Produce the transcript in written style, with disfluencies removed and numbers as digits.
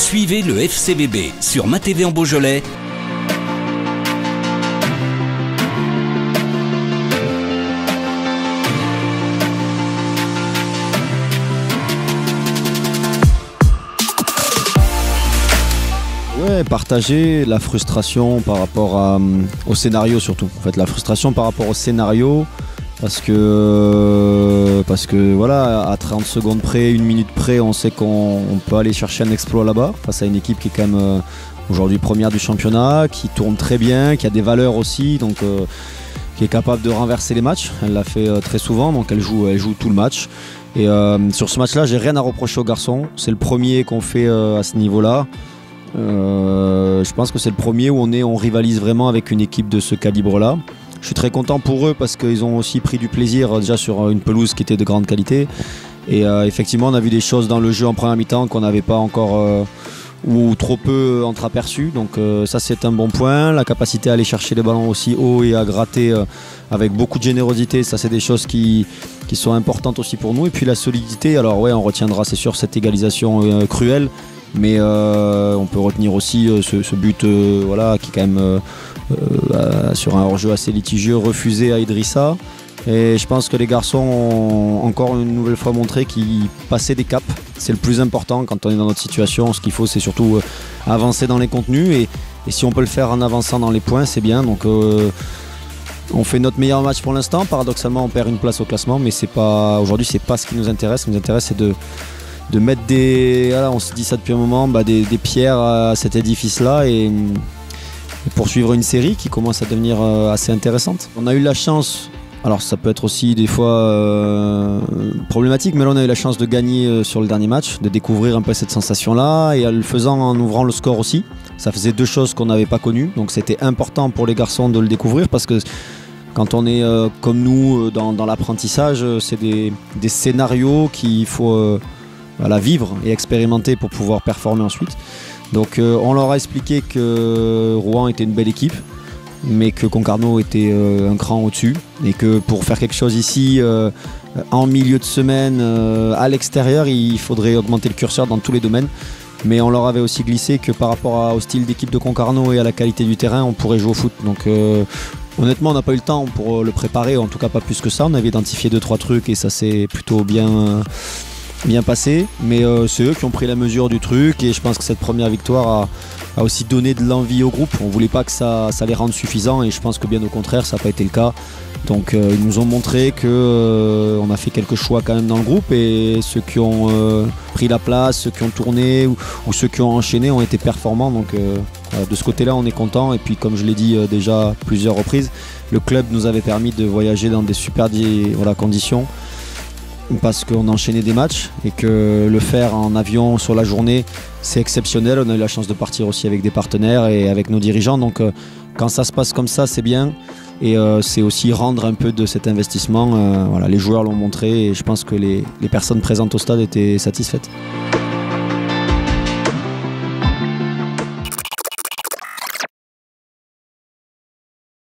Suivez le FCBB sur MaTV en Beaujolais. Ouais, partager la frustration par rapport au scénario surtout. En fait, la frustration par rapport au scénario parce que voilà, à 30 secondes près, 1 minute près, on sait qu'on peut aller chercher un exploit là-bas face à une équipe qui est quand même aujourd'hui première du championnat, qui tourne très bien, qui a des valeurs aussi, donc qui est capable de renverser les matchs. Elle l'a fait très souvent, donc elle joue tout le match. Et sur ce match-là, j'ai rien à reprocher aux garçons. C'est le premier qu'on fait à ce niveau-là. Je pense que c'est le premier où on rivalise vraiment avec une équipe de ce calibre-là. Je suis très content pour eux parce qu'ils ont aussi pris du plaisir déjà sur une pelouse qui était de grande qualité. Et effectivement, on a vu des choses dans le jeu en première mi-temps qu'on n'avait pas encore ou trop peu entreaperçues. Donc ça, c'est un bon point. La capacité à aller chercher les ballons aussi haut et à gratter avec beaucoup de générosité, ça, c'est des choses qui sont importantes aussi pour nous. Et puis la solidité, alors ouais, on retiendra, c'est sûr, cette égalisation cruelle. Mais on peut retenir aussi ce but voilà, qui est quand même sur un hors-jeu assez litigieux refusé à Idrissa. Et je pense que les garçons ont encore une nouvelle fois montré qu'ils passaient des caps. C'est le plus important quand on est dans notre situation. Ce qu'il faut, c'est surtout avancer dans les contenus. Et si on peut le faire en avançant dans les points, c'est bien. Donc on fait notre meilleur match pour l'instant. Paradoxalement, on perd une place au classement. Mais aujourd'hui, c'est pas ce qui nous intéresse. Ce qui nous intéresse, c'est de mettre on se dit ça depuis un moment, des pierres à cet édifice-là et poursuivre une série qui commence à devenir assez intéressante. On a eu la chance, alors ça peut être aussi des fois problématique, mais là on a eu la chance de gagner sur le dernier match, de découvrir un peu cette sensation-là et en le faisant en ouvrant le score aussi. Ça faisait 2 choses qu'on n'avait pas connues, donc c'était important pour les garçons de le découvrir parce que quand on est comme nous dans l'apprentissage, c'est des scénarios qu'il faut vivre et expérimenter pour pouvoir performer ensuite. Donc on leur a expliqué que Rouen était une belle équipe, mais que Concarneau était un cran au-dessus et que pour faire quelque chose ici en milieu de semaine à l'extérieur, il faudrait augmenter le curseur dans tous les domaines. Mais on leur avait aussi glissé que par rapport au style d'équipe de Concarneau et à la qualité du terrain, on pourrait jouer au foot. Donc honnêtement, on n'a pas eu le temps pour le préparer, en tout cas pas plus que ça. On avait identifié 2-3 trucs et ça s'est plutôt bien passé, mais c'est eux qui ont pris la mesure du truc et je pense que cette première victoire a aussi donné de l'envie au groupe. On voulait pas que ça les rende suffisants et je pense que bien au contraire ça n'a pas été le cas. Donc ils nous ont montré qu'on a fait quelques choix quand même dans le groupe et ceux qui ont pris la place, ceux qui ont tourné ou ceux qui ont enchaîné ont été performants. Donc de ce côté-là on est content et puis comme je l'ai dit déjà plusieurs reprises, le club nous avait permis de voyager dans des super conditions parce qu'on enchaînait des matchs et que le faire en avion sur la journée c'est exceptionnel. On a eu la chance de partir aussi avec des partenaires et avec nos dirigeants, donc quand ça se passe comme ça c'est bien et c'est aussi rendre un peu de cet investissement. Les joueurs l'ont montré et je pense que les personnes présentes au stade étaient satisfaites.